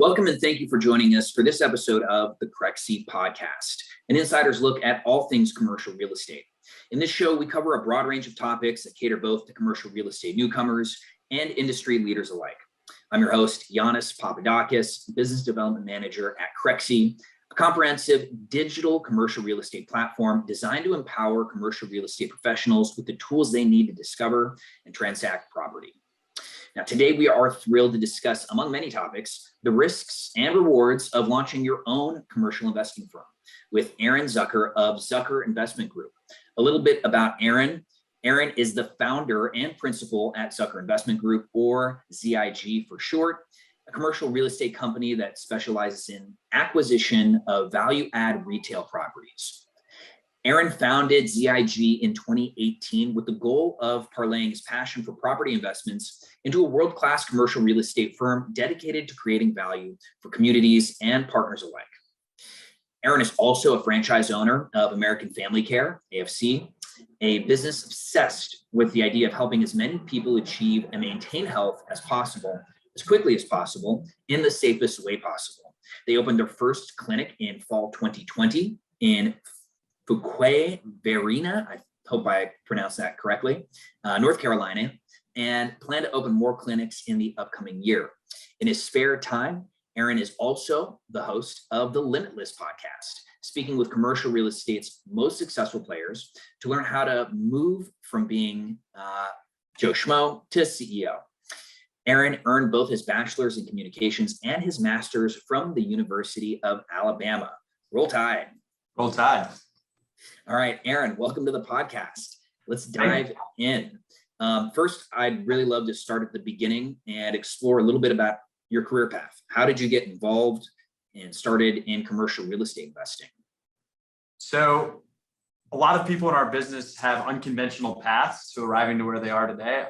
Welcome and thank you for joining us for this episode of the Crexi Podcast, an insider's look at all things commercial real estate. In this show, we cover a broad range of topics that cater both to commercial real estate newcomers and industry leaders alike. I'm your host, Yannis Papadakis, Business Development Manager at Crexi, a comprehensive digital commercial real estate platform designed to empower commercial real estate professionals with the tools they need to discover and transact property. Now, today we are thrilled to discuss, among many topics, the risks and rewards of launching your own commercial investing firm with Aaron Zucker of Zucker Investment Group. A little bit about Aaron. Aaron is the founder and principal at Zucker Investment Group, or ZIG for short, a commercial real estate company that specializes in acquisition of value-add retail properties. Aaron founded ZIG in 2018 with the goal of parlaying his passion for property investments into a world-class commercial real estate firm dedicated to creating value for communities and partners alike. Aaron is also a franchise owner of American Family Care, AFC, a business obsessed with the idea of helping as many people achieve and maintain health as possible, as quickly as possible, in the safest way possible. They opened their first clinic in fall 2020 in Fuquay-Varina, I hope I pronounced that correctly, North Carolina, and plan to open more clinics in the upcoming year. In his spare time, Aaron is also the host of the Limitless podcast, speaking with commercial real estate's most successful players to learn how to move from being Joe Schmo to CEO. Aaron earned both his bachelor's in communications and his master's from the University of Alabama. Roll Tide. Roll Tide. All right, Aaron, welcome to the podcast. Let's dive in. First, I'd really love to start at the beginning and explore a little bit about your career path. How did you get involved and started in commercial real estate investing? So a lot of people in our business have unconventional paths to arriving to where they are today.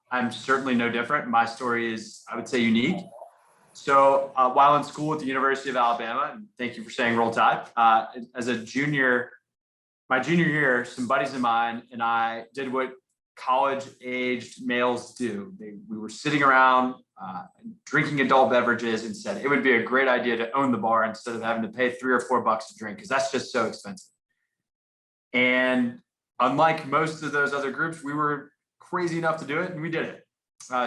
I'm certainly no different. My story is, I would say, unique. So while in school at the University of Alabama, and thank you for saying Roll Tide, as a junior, my junior year, some buddies of mine and I did what college-aged males do. We were sitting around drinking adult beverages and said it would be a great idea to own the bar instead of having to pay $3 or $4 a drink, because that's just so expensive. And unlike most of those other groups, we were crazy enough to do it, and we did it.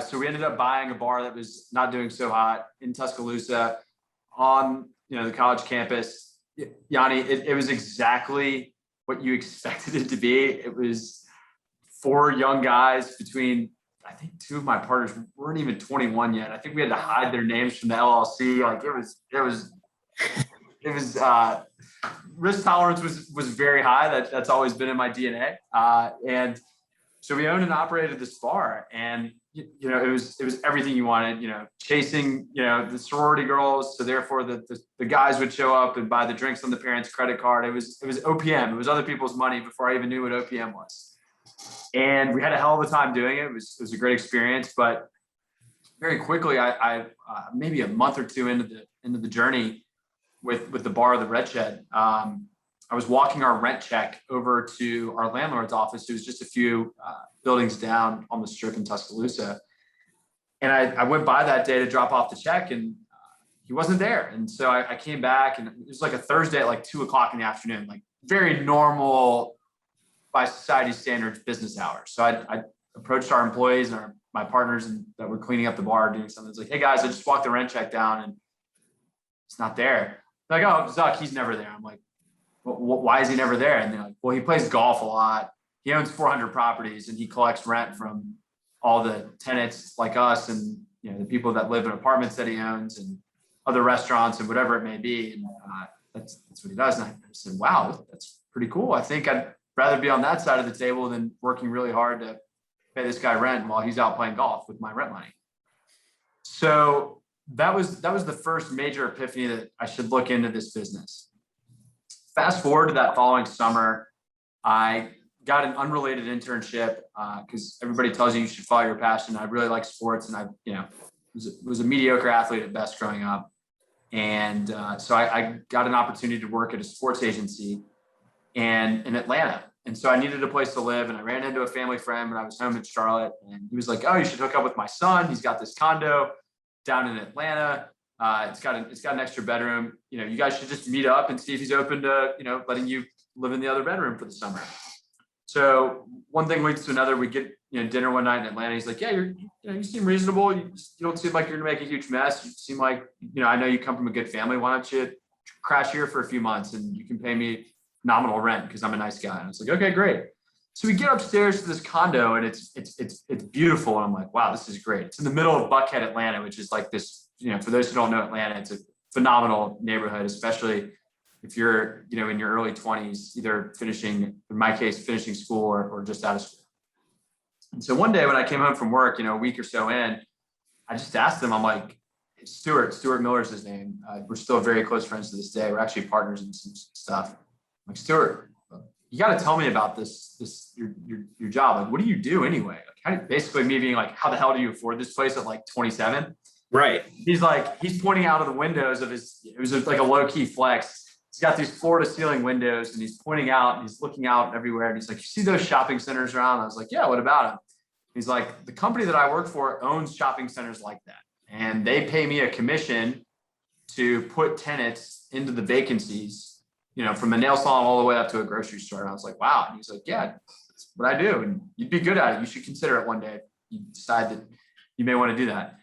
So we ended up buying a bar that was not doing so hot in Tuscaloosa on the college campus. Yanni, it was exactly what you expected it to be. It was 4 young guys between, I think 2 of my partners weren't even 21 yet. I think we had to hide their names from the LLC. Like it was risk tolerance was very high. That's always been in my DNA. And so we owned and operated this bar, and it was everything you wanted, chasing, the sorority girls. So therefore the guys would show up and buy the drinks on the parents' credit card. It was OPM. It was other people's money before I even knew what OPM was. And we had a hell of a time doing it. It was a great experience, but very quickly, I maybe a month or 2 into the journey with the bar, the Red Shed, I was walking our rent check over to our landlord's office, who was just a few buildings down on the strip in Tuscaloosa. And I went by that day to drop off the check, and he wasn't there. And so I came back, and it was like a Thursday at like 2:00 in the afternoon, like very normal by society standards business hours. So I approached our employees and my partners that were cleaning up the bar, doing something. It's like, hey guys, I just walked the rent check down and it's not there. They're like, oh, Zuck, he's never there. I'm like, why is he never there? And they're like, well, he plays golf a lot. He owns 400 properties and he collects rent from all the tenants like us and the people that live in apartments that he owns and other restaurants and whatever it may be. And that's what he does. And I said, wow, that's pretty cool. I think I'd rather be on that side of the table than working really hard to pay this guy rent while he's out playing golf with my rent money. So that was the first major epiphany that I should look into this business. Fast forward to that following summer, I got an unrelated internship because everybody tells you should follow your passion. I really like sports, and I was a mediocre athlete at best growing up. And so I got an opportunity to work at a sports agency in Atlanta. And so I needed a place to live, and I ran into a family friend when I was home in Charlotte, and he was like, oh, you should hook up with my son. He's got this condo down in Atlanta. It's got an extra bedroom. You guys should just meet up and see if he's open to, letting you live in the other bedroom for the summer. So one thing leads to another. We get, dinner one night in Atlanta. He's like, yeah, you seem reasonable. You don't seem like you're gonna make a huge mess. You seem like, I know you come from a good family. Why don't you crash here for a few months and you can pay me nominal rent because I'm a nice guy. And it's like, okay, great. So we get upstairs to this condo and it's beautiful. And I'm like, wow, this is great. It's in the middle of Buckhead, Atlanta, which is like this, for those who don't know Atlanta, it's a phenomenal neighborhood, especially if you're, in your early 20s, either finishing school or just out of school. And so one day when I came home from work, a week or so in, I just asked him, I'm like, Stuart Miller's his name. We're still very close friends to this day. We're actually partners in some stuff. I'm like, Stuart, you got to tell me about your job. Like, what do you do anyway? Basically me being like, how the hell do you afford this place at like 27? Right. He's pointing out of the windows of it was like a low key flex. He's got these floor to ceiling windows and he's pointing out and he's looking out everywhere. And he's like, you see those shopping centers around? I was like, yeah, what about them? He's like, the company that I work for owns shopping centers like that. And they pay me a commission to put tenants into the vacancies, from a nail salon all the way up to a grocery store. And I was like, wow. And he's like, yeah, that's what I do. And you'd be good at it. You should consider it one day if you decide that you may want to do that.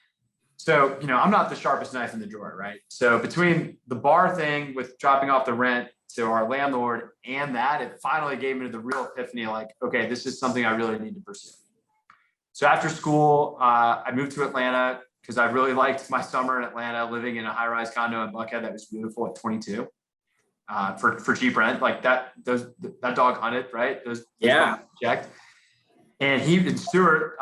So, I'm not the sharpest knife in the drawer, right? So between the bar thing with dropping off the rent to our landlord and that, it finally gave me the real epiphany, like, okay, this is something I really need to pursue. So after school, I moved to Atlanta because I really liked my summer in Atlanta, living in a high-rise condo in Buckhead that was beautiful at 22 for cheap rent. Like that dog hunted, right? Those checked. And Stuart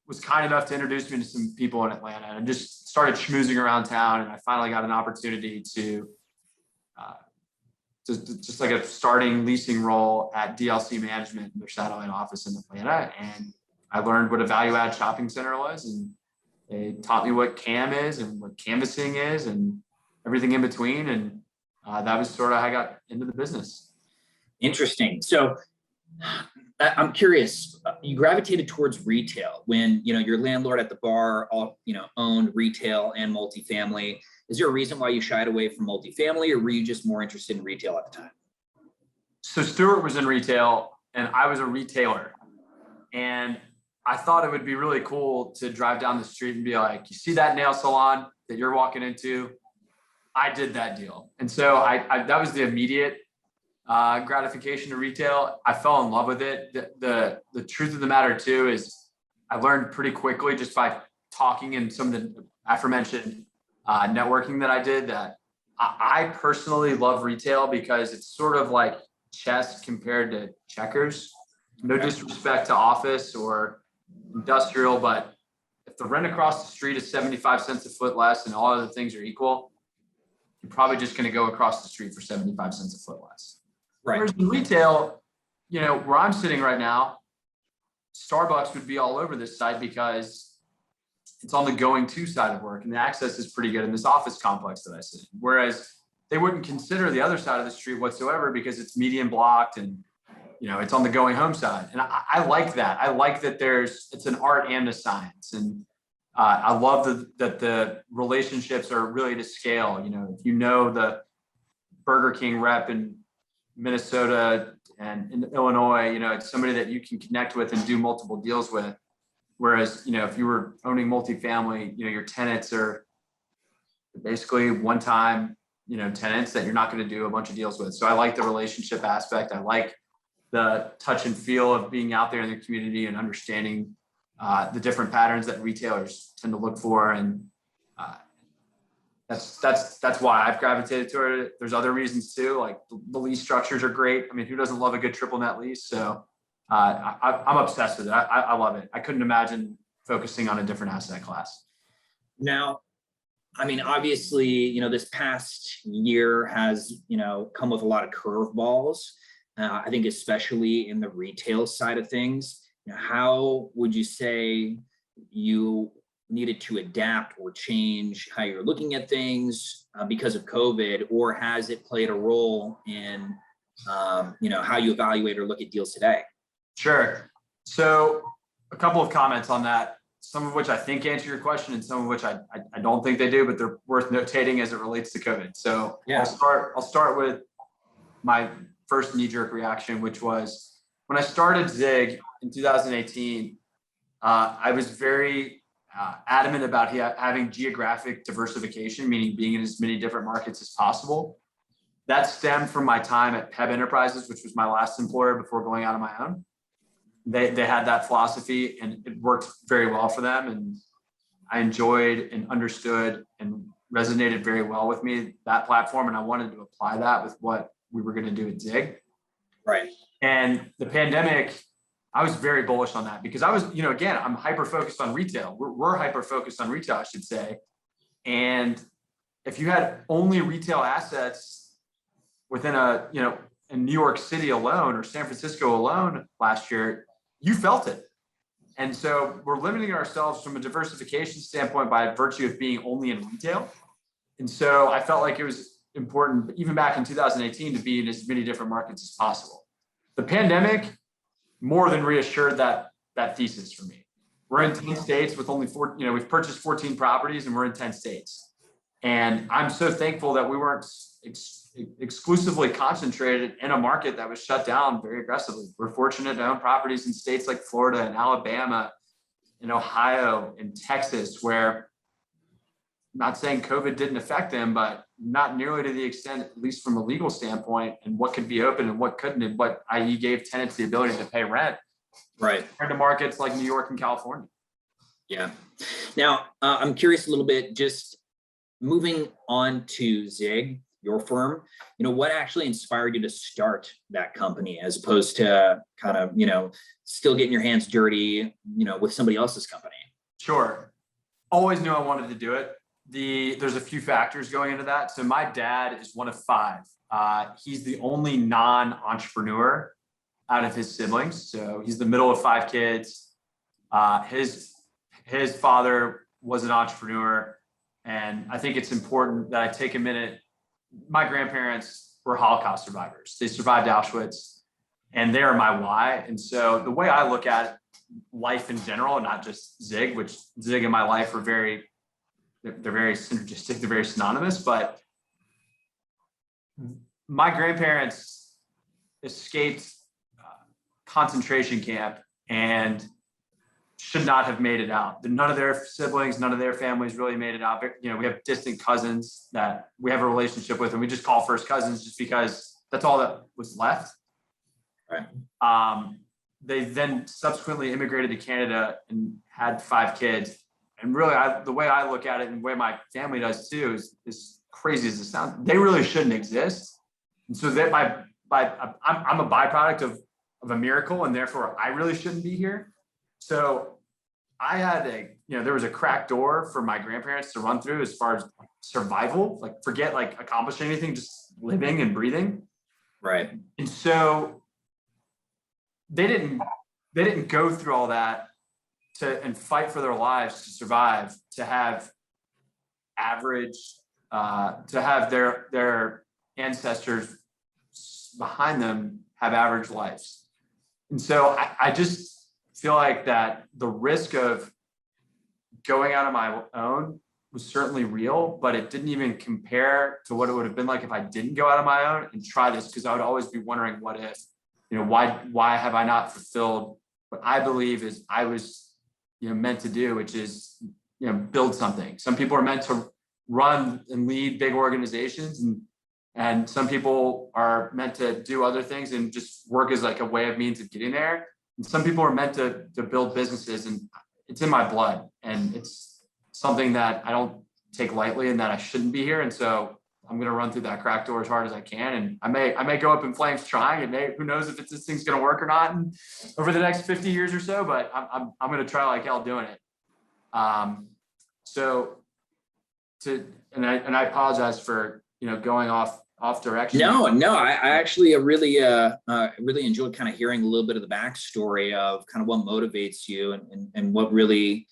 was kind enough to introduce me to some people in Atlanta and just started schmoozing around town. And I finally got an opportunity to just like a starting leasing role at DLC Management, their satellite office in Atlanta. And I learned what a value add shopping center was. And they taught me what CAM is and what canvassing is and everything in between. And that was sort of how I got into the business. Interesting. So I'm curious, you gravitated towards retail when, your landlord at the bar, owned retail and multifamily. Is there a reason why you shied away from multifamily, or were you just more interested in retail at the time? So Stuart was in retail and I was a retailer. And I thought it would be really cool to drive down the street and be like, you see that nail salon that you're walking into? I did that deal. And so I that was the immediate gratification to retail. I fell in love with it. The truth of the matter too is I learned pretty quickly just by talking and some of the aforementioned networking that I did that I personally love retail because it's sort of like chess compared to checkers. No disrespect to office or industrial, but if the rent across the street is 75 cents a foot less and all other things are equal, you're probably just going to go across the street for 75 cents a foot less. Right. Whereas in retail, where I'm sitting right now, Starbucks would be all over this site because it's on the going to side of work and the access is pretty good in this office complex that I sit in. Whereas they wouldn't consider the other side of the street whatsoever because it's median blocked and it's on the going home side. And I like that. I like that it's an art and a science. And I love that the relationships are really to scale. If the Burger King rep in Minnesota and in Illinois, it's somebody that you can connect with and do multiple deals with. Whereas, if you were owning multifamily, your tenants are basically one-time, tenants that you're not going to do a bunch of deals with. So I like the relationship aspect. I like the touch and feel of being out there in the community and understanding the different patterns that retailers tend to look for. And that's why I've gravitated toward it. There's other reasons too, like the lease structures are great. I mean, who doesn't love a good triple net lease? So I'm obsessed with it. I love it. I couldn't imagine focusing on a different asset class. Now, I mean, obviously, this past year has, come with a lot of curveballs. I think especially in the retail side of things. How would you say you needed to adapt or change how you're looking at things because of COVID, or has it played a role in, how you evaluate or look at deals today? Sure. So a couple of comments on that. some of which I think answer your question and some of which I don't think they do, but they're worth notating as it relates to COVID. So yeah. I'll start with my first knee-jerk reaction, which was when I started Zig in 2018, I was very adamant about having geographic diversification, meaning being in as many different markets as possible. That stemmed from my time at Peb Enterprises, which was my last employer before going out on my own. They had that philosophy and it worked very well for them. And I enjoyed and understood and resonated very well with me, that platform. And I wanted to apply that with what we were going to do at Zig. Right. And the pandemic, I was very bullish on that because I was, again, I'm hyper-focused on retail. We're hyper-focused on retail, I should say. And if you had only retail assets within in New York City alone or San Francisco alone last year, you felt it. And so we're limiting ourselves from a diversification standpoint by virtue of being only in retail. And so I felt like it was important, even back in 2018, to be in as many different markets as possible. The pandemic more than reassured that thesis for me. We're in 10 states with only 4, we've purchased 14 properties and we're in 10 states. And I'm so thankful that we weren't exclusively concentrated in a market that was shut down very aggressively. We're fortunate to own properties in states like Florida and Alabama and Ohio and Texas, where I'm not saying COVID didn't affect them, but not nearly to the extent, at least from a legal standpoint, and what could be open and what couldn't, and what i.e. gave tenants the ability to pay rent. Right. Compared to markets like New York and California. Yeah. Now, I'm curious a little bit, just moving on to Zig, your firm, what actually inspired you to start that company as opposed to kind of, still getting your hands dirty, with somebody else's company? Sure. Always knew I wanted to do it. There's a few factors going into that. So my dad is one of 5. He's the only non-entrepreneur out of his siblings. So he's the middle of 5 kids. His father was an entrepreneur. And I think it's important that I take a minute. My grandparents were Holocaust survivors. They survived Auschwitz and they are my why. And so the way I look at life in general, and not just Zig, which Zig and my life are they're very synergistic, they're very synonymous, but my grandparents escaped concentration camp and should not have made it out. None of their siblings, none of their families really made it out. We have distant cousins that we have a relationship with, and we just call first cousins just because that's all that was left. Right. They then subsequently immigrated to Canada and had 5 kids. And really, the way I look at it and the way my family does too is crazy as it sounds. They really shouldn't exist. And so that I'm a byproduct of a miracle, and therefore I really shouldn't be here. So I had there was a cracked door for my grandparents to run through as far as survival, forget accomplishing anything, just living and breathing. Right. And so they didn't go through all that and fight for their lives to survive, to have their ancestors behind them have average lives. And so I just feel like that the risk of going out on my own was certainly real, but it didn't even compare to what it would have been like if I didn't go out on my own and try this, because I would always be wondering, what if, why have I not fulfilled what I believe is I was meant to do, which is build something. Some people are meant to run and lead big organizations, and some people are meant to do other things and just work as a way of means of getting there. And some people are meant to build businesses, and it's in my blood, and it's something that I don't take lightly and that I shouldn't be here. And so I'm going to run through that crack door as hard as I can. And I may go up in flames trying, and who knows if this thing's going to work or not over the next 50 years or so, but I'm going to try like hell doing it. And I apologize for, going off direction. No, I actually really enjoyed kind of hearing a little bit of the backstory of kind of what motivates you and what really,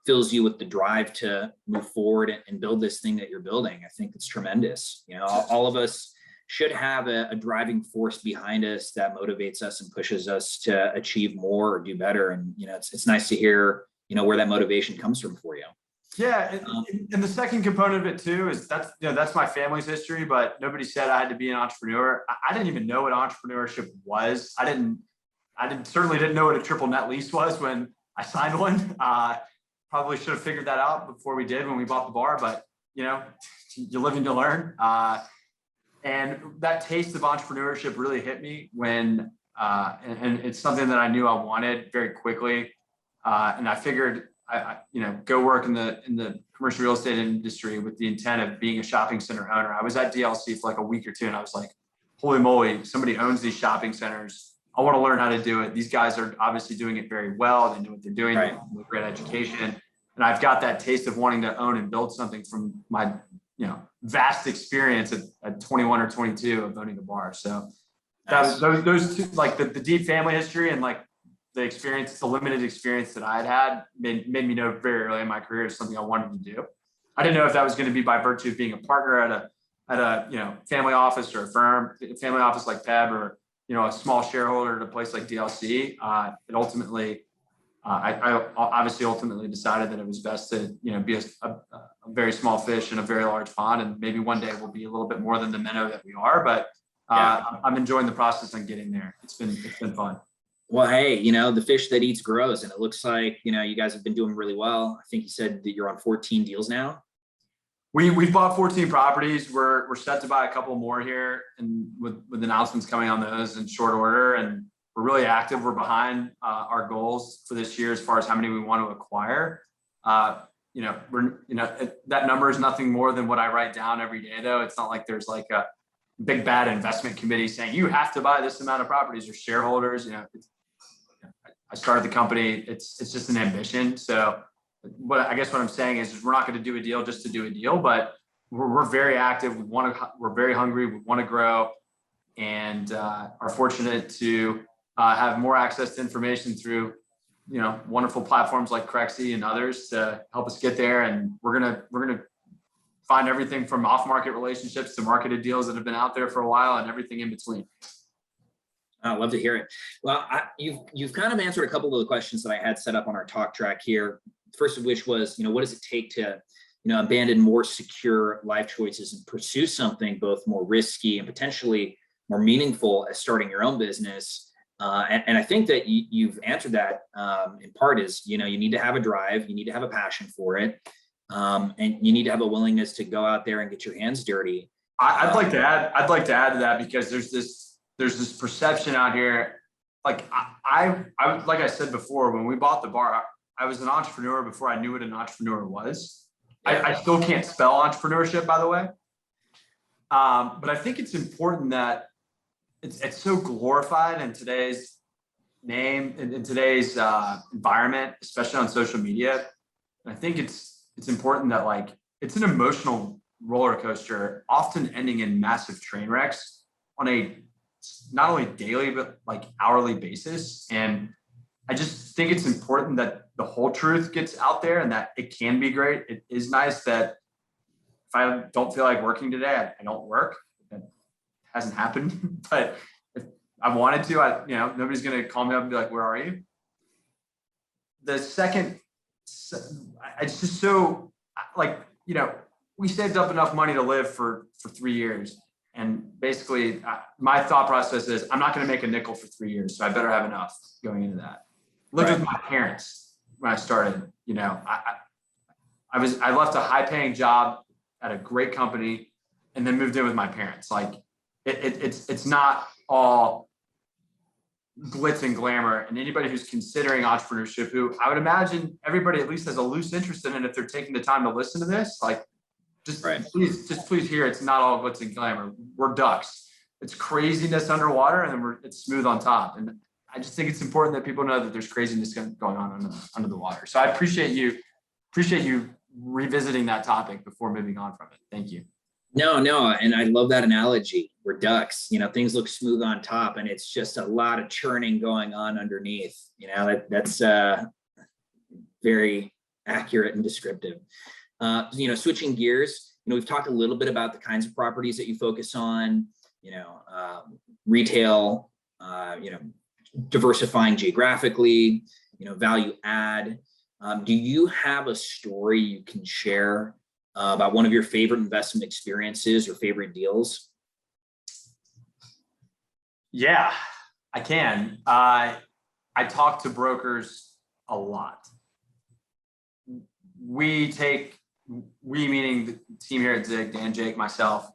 fills you with the drive to move forward and build this thing that you're building. I think it's tremendous. All of us should have a driving force behind us that motivates us and pushes us to achieve more or do better. And, it's nice to hear, where that motivation comes from for you. Yeah, and the second component of it too is that's my family's history, but nobody said I had to be an entrepreneur. I didn't even know what entrepreneurship was. Certainly didn't know what a triple net lease was when I signed one. Probably should have figured that out before we did when we bought the bar, but you're living to learn. And that taste of entrepreneurship really hit me when, and it's something that I knew I wanted very quickly. And I figured I go work in the commercial real estate industry with the intent of being a shopping center owner. I was at DLC for like a week or two, and I was like, holy moly, somebody owns these shopping centers. I want to learn how to do it. These guys are obviously doing it very well. They know what they're doing. Right. They have great education. And I've got that taste of wanting to own and build something from my, vast experience at 21 or 22 of owning a bar. So those two, like the deep family history and like the limited experience that I had made me know very early in my career is something I wanted to do. I didn't know if that was going to be by virtue of being a partner at a family office or a family office like PEB, or a small shareholder at a place like DLC. It ultimately, I obviously ultimately decided that it was best to be a very small fish in a very large pond, and maybe one day we'll be a little bit more than the minnow that we are. But I'm enjoying the process and getting there. It's been fun. Well, hey, the fish that eats grows, and it looks like you guys have been doing really well. I think you said that you're on 14 deals now. We've bought 14 properties. We're set to buy a couple more here, and with announcements coming on those in short order. And we're really active. We're behind our goals for this year as far as how many we want to acquire. That number is nothing more than what I write down every day, though. It's not like there's like a big bad investment committee saying you have to buy this amount of properties, or shareholders. I started the company. It's just an ambition. So what I'm saying is we're not going to do a deal just to do a deal, but we're very active. We're very hungry. We want to grow, and are fortunate to have more access to information through, wonderful platforms like Crexi and others to help us get there. And we're gonna find everything from off-market relationships to marketed deals that have been out there for a while, and everything in between. I love to hear it. Well, you've kind of answered a couple of the questions that I had set up on our talk track here. First of which was, what does it take to, abandon more secure life choices and pursue something both more risky and potentially more meaningful as starting your own business? And I think that you've answered that in part is, you need to have a drive, you need to have a passion for it, and you need to have a willingness to go out there and get your hands dirty. I'd like to add to that, because there's this perception out here. Like like I said before, when we bought the bar, I was an entrepreneur before I knew what an entrepreneur was. I still can't spell entrepreneurship, by the way. But I think it's important that it's so glorified in today's in today's environment, especially on social media. And I think it's important that, like, it's an emotional roller coaster, often ending in massive train wrecks on a not only daily but like hourly basis. And I just think it's important that the whole truth gets out there, and that it can be great. It is nice that if I don't feel like working today, I don't work. That hasn't happened, but if I wanted to, nobody's going to call me up and be like, "Where are you?" The second, it's just so like, we saved up enough money to live for 3 years. And basically my thought process is I'm not going to make a nickel for 3 years. So I better have enough going into that. Lived with my parents when I started. I left a high paying job at a great company and then moved in with my parents. Like it's not all glitz and glamour. And anybody who's considering entrepreneurship, who I would imagine everybody at least has a loose interest in it, if they're taking the time to listen to this, like please hear it's not all glitz and glamour. We're ducks. It's craziness underwater, and then it's smooth on top. And I just think it's important that people know that there's craziness going on under the water. So I appreciate you revisiting that topic before moving on from it. Thank you. No, and I love that analogy. We're ducks. Things look smooth on top, and it's just a lot of churning going on underneath. That's very accurate and descriptive. Switching gears, we've talked a little bit about the kinds of properties that you focus on, retail, diversifying geographically, value add. Do you have a story you can share about one of your favorite investment experiences or favorite deals? Yeah, I can. I talk to brokers a lot. We meaning the team here at Zig, Dan, Jake, myself,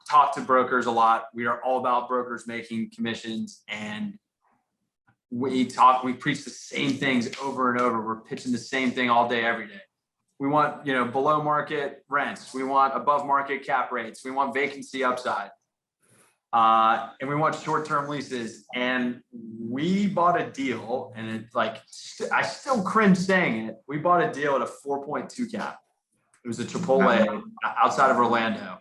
talk to brokers a lot. We are all about brokers making commissions, and we preach the same things over and over. We're pitching the same thing all day, every day. We want, below market rents. We want above market cap rates. We want vacancy upside. And we want short-term leases. And we bought a deal, and I still cringe saying it. We bought a deal at a 4.2 cap. It was a Chipotle outside of Orlando.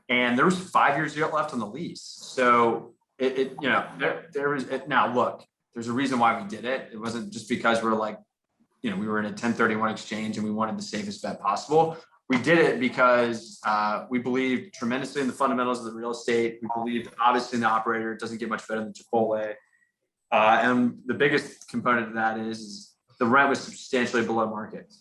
And there was 5 years left on the lease. So now look, there's a reason why we did it. It wasn't just because we were in a 1031 exchange and we wanted the safest bet possible. We did it because we believed tremendously in the fundamentals of the real estate. We believed obviously in the operator. It doesn't get much better than Chipotle. And the biggest component of that is the rent was substantially below market.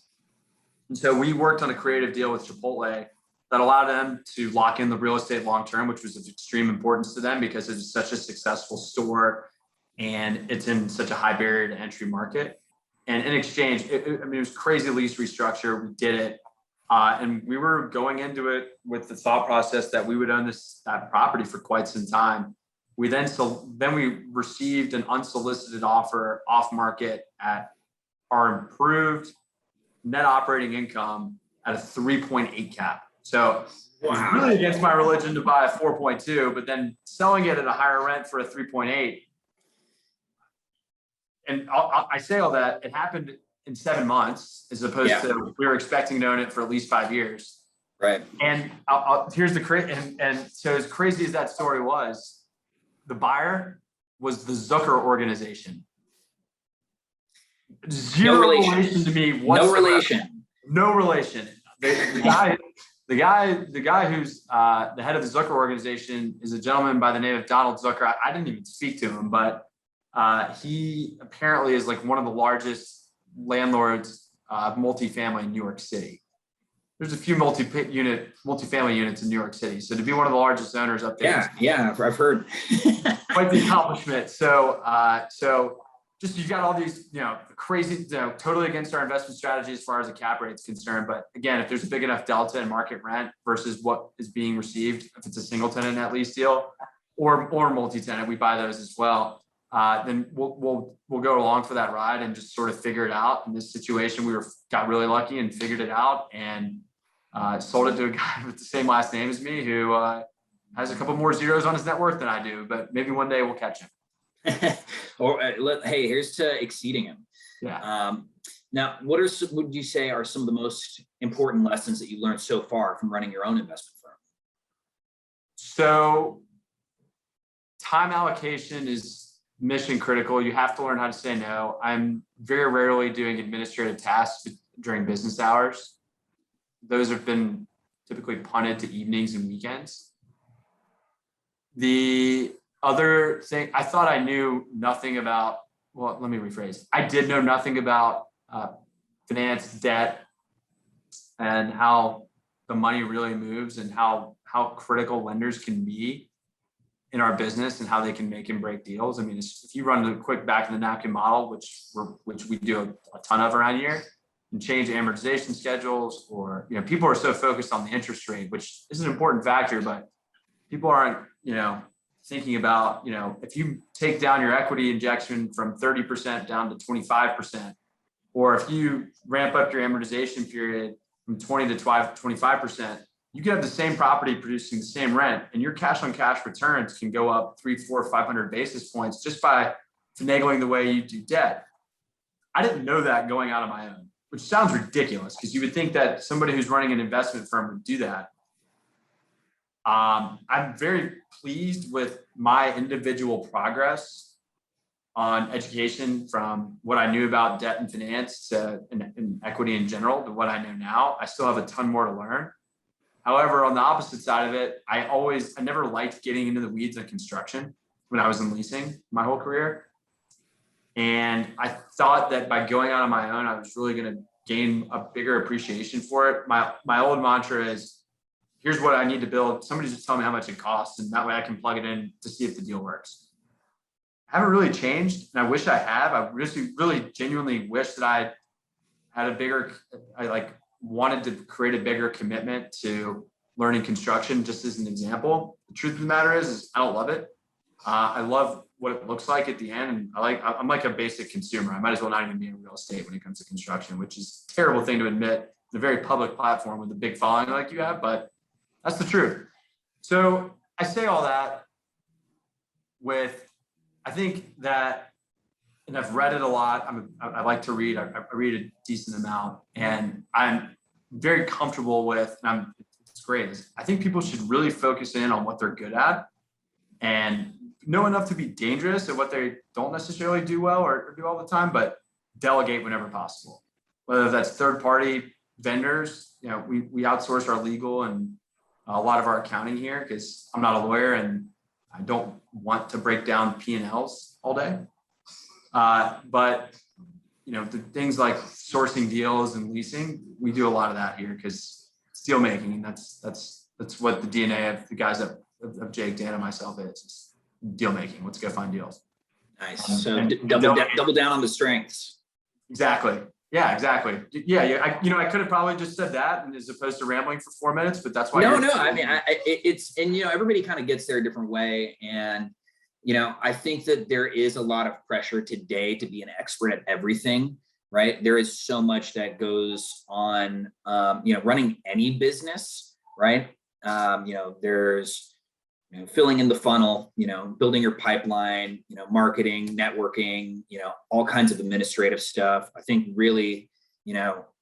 And so we worked on a creative deal with Chipotle that allowed them to lock in the real estate long-term, which was of extreme importance to them because it's such a successful store and it's in such a high barrier to entry market. And in exchange, it was crazy lease restructure. We did it. And we were going into it with the thought process that we would own that property for quite some time. Then we received an unsolicited offer off market at our improved net operating income at a 3.8 cap. So it was really against my religion to buy a 4.2, but then selling it at a higher rent for a 3.8. And I say all that, it happened in 7 months as opposed to we were expecting to own it for at least 5 years. Right. And here's the crazy, and so as crazy as that story was, the buyer was the Zucker organization. Zero relation to me whatsoever. No relation. The guy who's the head of the Zucker organization is a gentleman by the name of Donald Zucker. I didn't even speak to him, but he apparently is one of the largest landlords of multifamily in New York City. There's a few multifamily units in New York City. So to be one of the largest owners up there. Yeah, I've heard. Quite the accomplishment. So just you've got all these, crazy, totally against our investment strategy as far as the cap rate is concerned. But again, if there's a big enough delta in market rent versus what is being received, if it's a single tenant net lease deal or multi-tenant, we buy those as well. Then we'll go along for that ride and just sort of figure it out. In this situation, we got really lucky and figured it out and sold it to a guy with the same last name as me who has a couple more zeros on his net worth than I do, but maybe one day we'll catch him. Hey, here's to exceeding him. Yeah. Now, what would you say are some of the most important lessons that you learned so far from running your own investment firm? So time allocation is mission critical. You have to learn how to say no. I'm very rarely doing administrative tasks during business hours. Those have been typically punted to evenings and weekends. The other thing, I thought I knew nothing about, well, let me rephrase. I did know nothing about finance, debt, and how the money really moves and how critical lenders can be in our business and how they can make and break deals. I mean, if you run a quick back of the napkin model, which we do a ton of around here, and change amortization schedules, or people are so focused on the interest rate, which is an important factor, but people aren't thinking about if you take down your equity injection from 30% down to 25%, or if you ramp up your amortization period from 20 to 25%, you can have the same property producing the same rent, and your cash on cash returns can go up 300, 400, 500 basis points just by finagling the way you do debt. I didn't know that going out on my own, which sounds ridiculous because you would think that somebody who's running an investment firm would do that. I'm very pleased with my individual progress on education from what I knew about debt and finance to and equity in general to what I know now. I still have a ton more to learn. However, on the opposite side of it, I never liked getting into the weeds of construction when I was in leasing my whole career. And I thought that by going out on my own, I was really going to gain a bigger appreciation for it. My old mantra is, here's what I need to build. Somebody just tell me how much it costs, and that way I can plug it in to see if the deal works. I haven't really changed, and I wish I have. I really genuinely wish that I had wanted to create a bigger commitment to learning construction, just as an example. The truth of the matter is I don't love it. I love what it looks like at the end. And I'm like a basic consumer. I might as well not even be in real estate when it comes to construction, which is a terrible thing to admit. It's a very public platform with a big following like you have, but that's the truth. So I say all that I think that, and I've read it a lot. I like to read. I read a decent amount, and I'm very comfortable with, and it's great. I think people should really focus in on what they're good at and know enough to be dangerous at what they don't necessarily do well or do all the time, but delegate whenever possible. Whether that's third-party vendors, we outsource our legal and a lot of our accounting here because I'm not a lawyer and I don't want to break down P&Ls all day. But the things like sourcing deals and leasing, we do a lot of that here because it's deal making, and that's what the DNA of the guys of Jake, Dan, and myself is. It's deal making. Let's go find deals. Nice. So double down on the strengths. Exactly. Yeah, exactly. Yeah. I could have probably just said that as opposed to rambling for 4 minutes, but that's why. No. I mean, everybody kind of gets there a different way. And, I think that there is a lot of pressure today to be an expert at everything, right? There is so much that goes on, running any business, right? There's, filling in the funnel, building your pipeline, marketing, networking, all kinds of administrative stuff. I think really,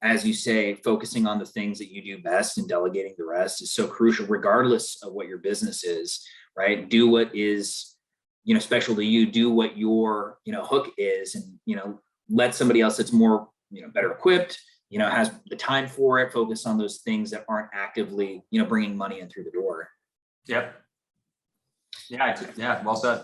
as you say, focusing on the things that you do best and delegating the rest is so crucial, regardless of what your business is, right? Do what is, special to you, do what your, hook is, and, let somebody else that's more, better equipped, has the time for it, focus on those things that aren't actively, bringing money in through the door. Yep. Yeah. Well said.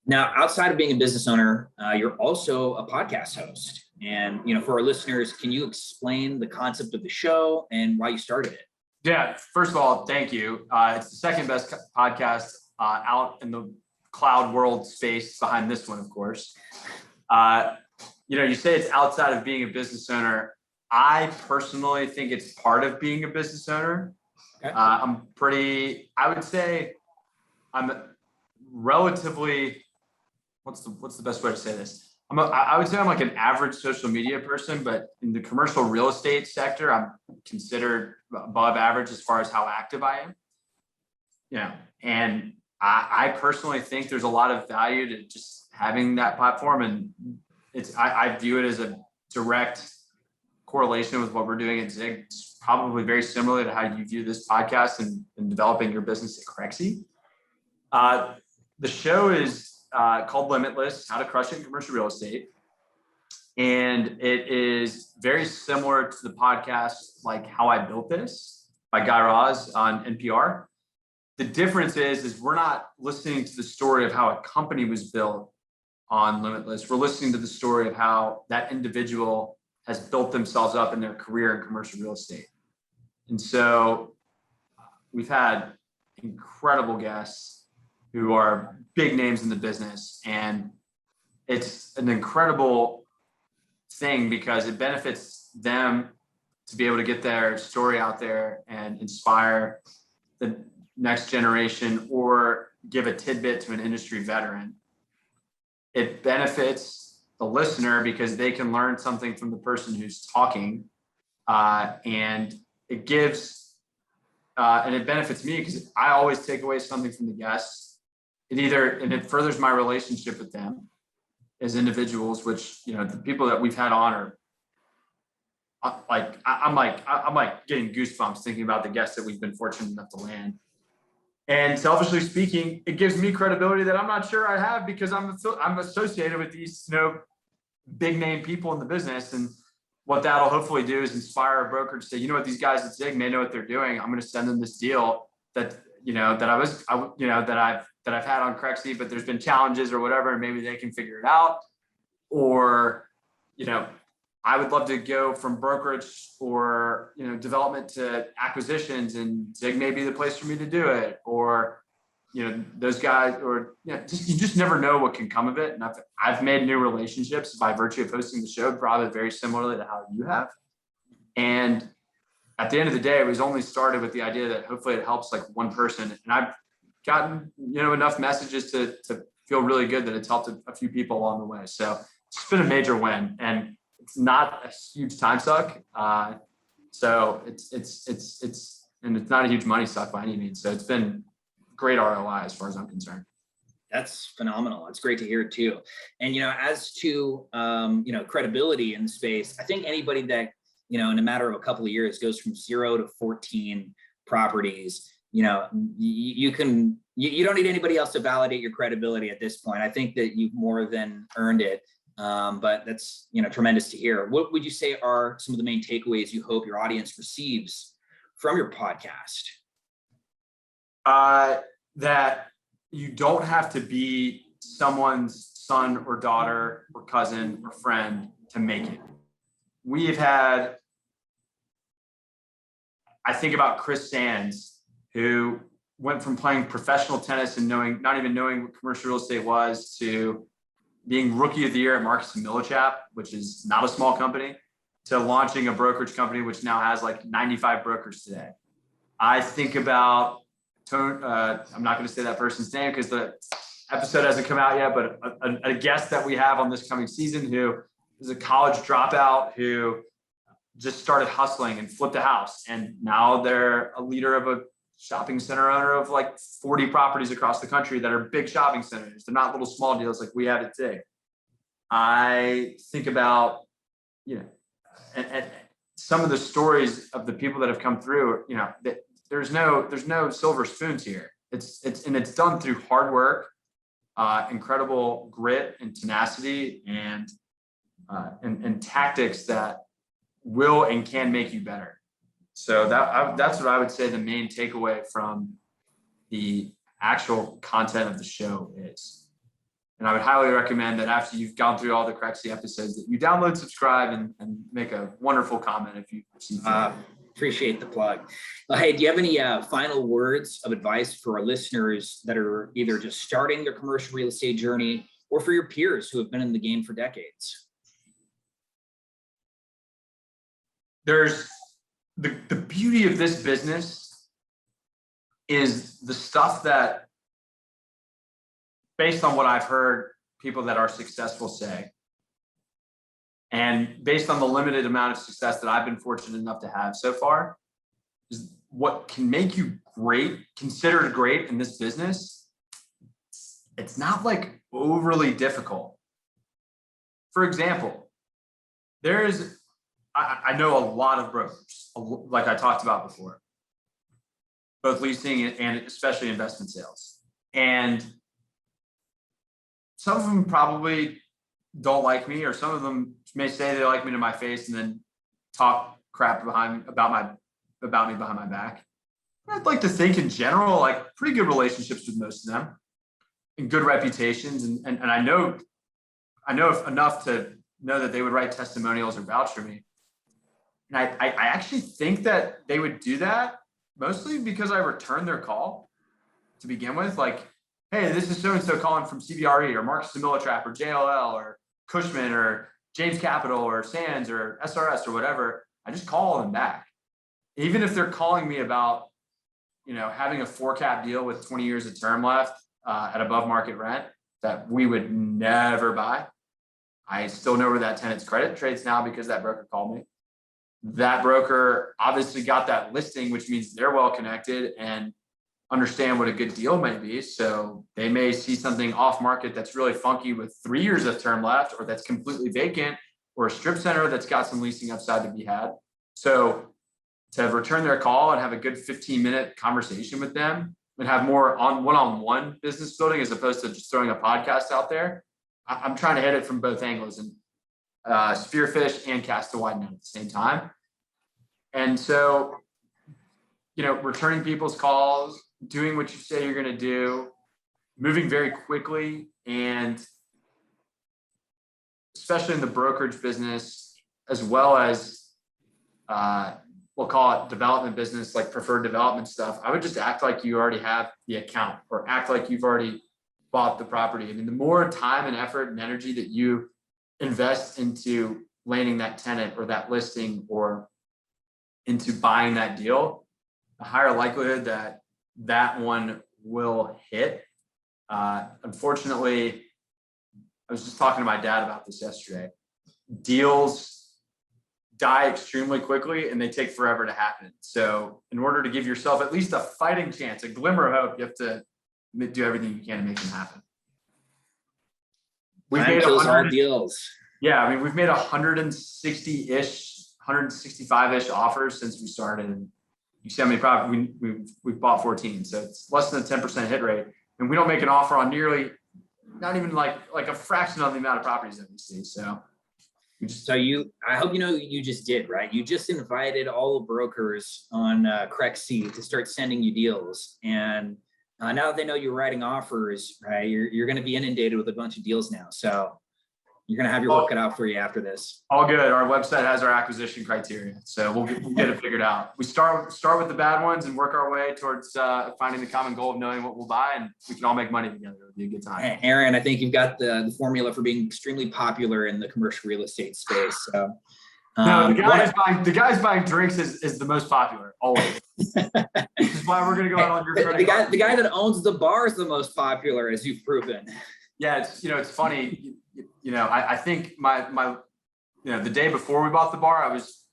Now, outside of being a business owner, you're also a podcast host. And, for our listeners, can you explain the concept of the show and why you started it? Yeah. First of all, thank you. It's the second best podcast out in the cloud world space behind this one, of course. You say it's outside of being a business owner. I personally think it's part of being a business owner. Okay. I would say I'm relatively, what's the best way to say this? I would say I'm like an average social media person, but in the commercial real estate sector, I'm considered above average as far as how active I am. And I personally think there's a lot of value to just having that platform, and I view it as a direct correlation with what we're doing at Zig. It's probably very similar to how you view this podcast and developing your business at Crexi. The show is called Limitless: How to Crush It in Commercial Real Estate. And it is very similar to the podcast, like How I Built This by Guy Raz on NPR. The difference is we're not listening to the story of how a company was built on Limitless. We're listening to the story of how that individual has built themselves up in their career in commercial real estate. And so we've had incredible guests who are big names in the business. And it's an incredible thing because it benefits them to be able to get their story out there and inspire the next generation or give a tidbit to an industry veteran. It benefits the listener because they can learn something from the person who's talking, and it gives, and it benefits me because I always take away something from the guests. It furthers my relationship with them as individuals, which, the people that we've had on are I'm like getting goosebumps thinking about the guests that we've been fortunate enough to land. And selfishly speaking, it gives me credibility that I'm not sure I have because I'm associated with these, big name people in the business. And what that'll hopefully do is inspire a broker to say, these guys at Zig, they know what they're doing. I'm going to send them this deal that I've had on Crexi, but there's been challenges or whatever, and maybe they can figure it out. or, I would love to go from brokerage or, development to acquisitions, and Zig may be the place for me to do it. Or, those guys, or you just never know what can come of it. And I've made new relationships by virtue of hosting the show, probably very similarly to how you have. And at the end of the day, it was only started with the idea that hopefully it helps like one person. And I've gotten, enough messages to feel really good that it's helped a few people along the way. So it's been a major win, and it's not a huge time suck. So it's not a huge money suck by any means. So it's been great ROI as far as I'm concerned. That's phenomenal. It's great to hear it too. And, as to, credibility in the space, I think anybody that, in a matter of a couple of years goes from 0 to 14 properties, you don't need anybody else to validate your credibility at this point. I think that you've more than earned it. But that's, tremendous to hear. What would you say are some of the main takeaways you hope your audience receives from your podcast? That you don't have to be someone's son or daughter or cousin or friend to make it. We've had, I think about Chris Sands, who went from playing professional tennis and not even knowing what commercial real estate was, to being rookie of the year at Marcus & Millichap, which is not a small company, to launching a brokerage company, which now has like 95 brokers today. I think about I'm not going to say that person's name because the episode hasn't come out yet, but a guest that we have on this coming season who is a college dropout who just started hustling and flipped a house. And now they're a leader of a shopping center owner of like 40 properties across the country that are big shopping centers. They're not little small deals like we have it today. I think about, and some of the stories of the people that have come through, that there's no silver spoons here. It's done through hard work, incredible grit and tenacity, and tactics that will and can make you better. So that's what I would say the main takeaway from the actual content of the show is. And I would highly recommend that after you've gone through all the Crexi episodes, that you download, subscribe, and make a wonderful comment if you see fit. Appreciate the plug. Hey, do you have any final words of advice for our listeners that are either just starting their commercial real estate journey, or for your peers who have been in the game for decades? There's the beauty of this business is the stuff that, based on what I've heard people that are successful say, and based on the limited amount of success that I've been fortunate enough to have so far, is what can make you considered great in this business. It's not like overly difficult. For example, I know a lot of brokers, like I talked about before, both leasing and especially investment sales. And some of them probably don't like me, or some of them may say they like me to my face and then talk crap about me behind my back. I'd like to think in general, like pretty good relationships with most of them and good reputations. And I know enough to know that they would write testimonials or vouch for me. And I actually think that they would do that mostly because I returned their call to begin with. Like, hey, this is so-and-so calling from CBRE or Marcus & Millichap or JLL or Cushman or James Capital or Sands or SRS or whatever. I just call them back. Even if they're calling me about, having a 4-cap deal with 20 years of term left at above market rent that we would never buy. I still know where that tenant's credit trades now because that broker called me. That broker obviously got that listing, which means they're well connected and understand what a good deal might be. So they may see something off market that's really funky with 3 years of term left, or that's completely vacant, or a strip center that's got some leasing upside to be had. So to return their call and have a good 15-minute conversation with them and have more one-on-one business building as opposed to just throwing a podcast out there, I'm trying to hit it from both angles and spearfish and cast a wide net at the same time. And so, returning people's calls, doing what you say you're going to do, moving very quickly, and especially in the brokerage business, as well as we'll call it development business, like preferred development stuff, I would just act like you already have the account or act like you've already bought the property. I mean, the more time and effort and energy that you invest into landing that tenant or that listing or into buying that deal, the higher likelihood that that one will hit. Unfortunately, I was just talking to my dad about this yesterday. Deals die extremely quickly and they take forever to happen. So in order to give yourself at least a fighting chance, a glimmer of hope, you have to do everything you can to make them happen. We've made all deals. Yeah, I mean, we've made 160-ish, 165-ish offers since we started. And you see how many properties we've bought 14. So it's less than a 10% hit rate. And we don't make an offer on nearly, not even like a fraction of the amount of properties that we see. So I hope you know you just did, right? You just invited all the brokers on Crexi to start sending you deals. And now that they know you're writing offers, right, you're going to be inundated with a bunch of deals now. So you're going to have your work cut out for you after this. All good. Our website has our acquisition criteria. So we'll get it figured out. We start with the bad ones and work our way towards finding the common goal of knowing what we'll buy, and we can all make money together. It'll be a good time. Aaron, I think you've got the formula for being extremely popular in the commercial real estate space. So, no, the guys buying drinks is the most popular, always. This is why we're going to go out on your credit. The guy that owns the bar is the most popular, as you've proven. Yeah, it's funny. I think my the day before we bought the bar, I was,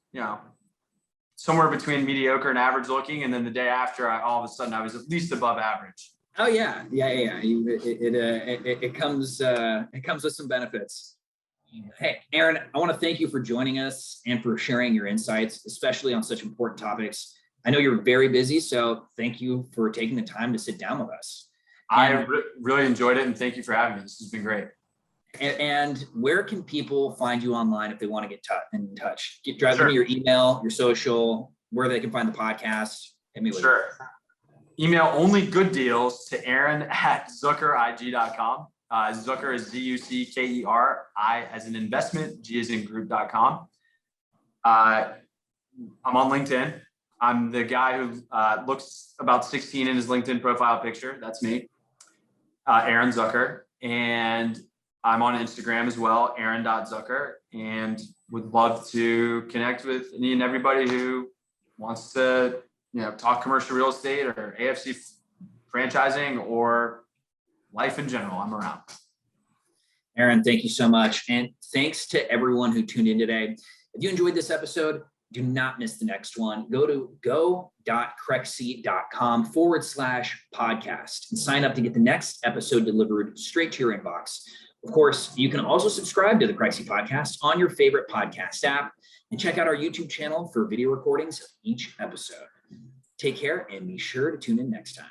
somewhere between mediocre and average looking. And then the day after, all of a sudden I was at least above average. Oh yeah. It comes with some benefits. Hey, Aaron, I want to thank you for joining us and for sharing your insights, especially on such important topics. I know you're very busy, so thank you for taking the time to sit down with us. I really enjoyed it, and thank you for having me. This has been great. And where can people find you online if they want to get in touch? Drive Sure. me your email, your social, where they can find the podcast. Hit me with Sure. It. Email only good deals to Aaron@zuckerig.com. Zucker is Zucker, I as an investment, G as in group.com. I'm on LinkedIn. I'm the guy who looks about 16 in his LinkedIn profile picture. That's me, Aaron Zucker. And I'm on Instagram as well, Aaron.Zucker, and would love to connect with any and everybody who wants to, talk commercial real estate or AFC franchising or life in general. I'm around. Aaron, thank you so much. And thanks to everyone who tuned in today. If you enjoyed this episode, do not miss the next one. Go to go.crexi.com/podcast and sign up to get the next episode delivered straight to your inbox. Of course, you can also subscribe to the Crexi Podcast on your favorite podcast app and check out our YouTube channel for video recordings of each episode. Take care and be sure to tune in next time.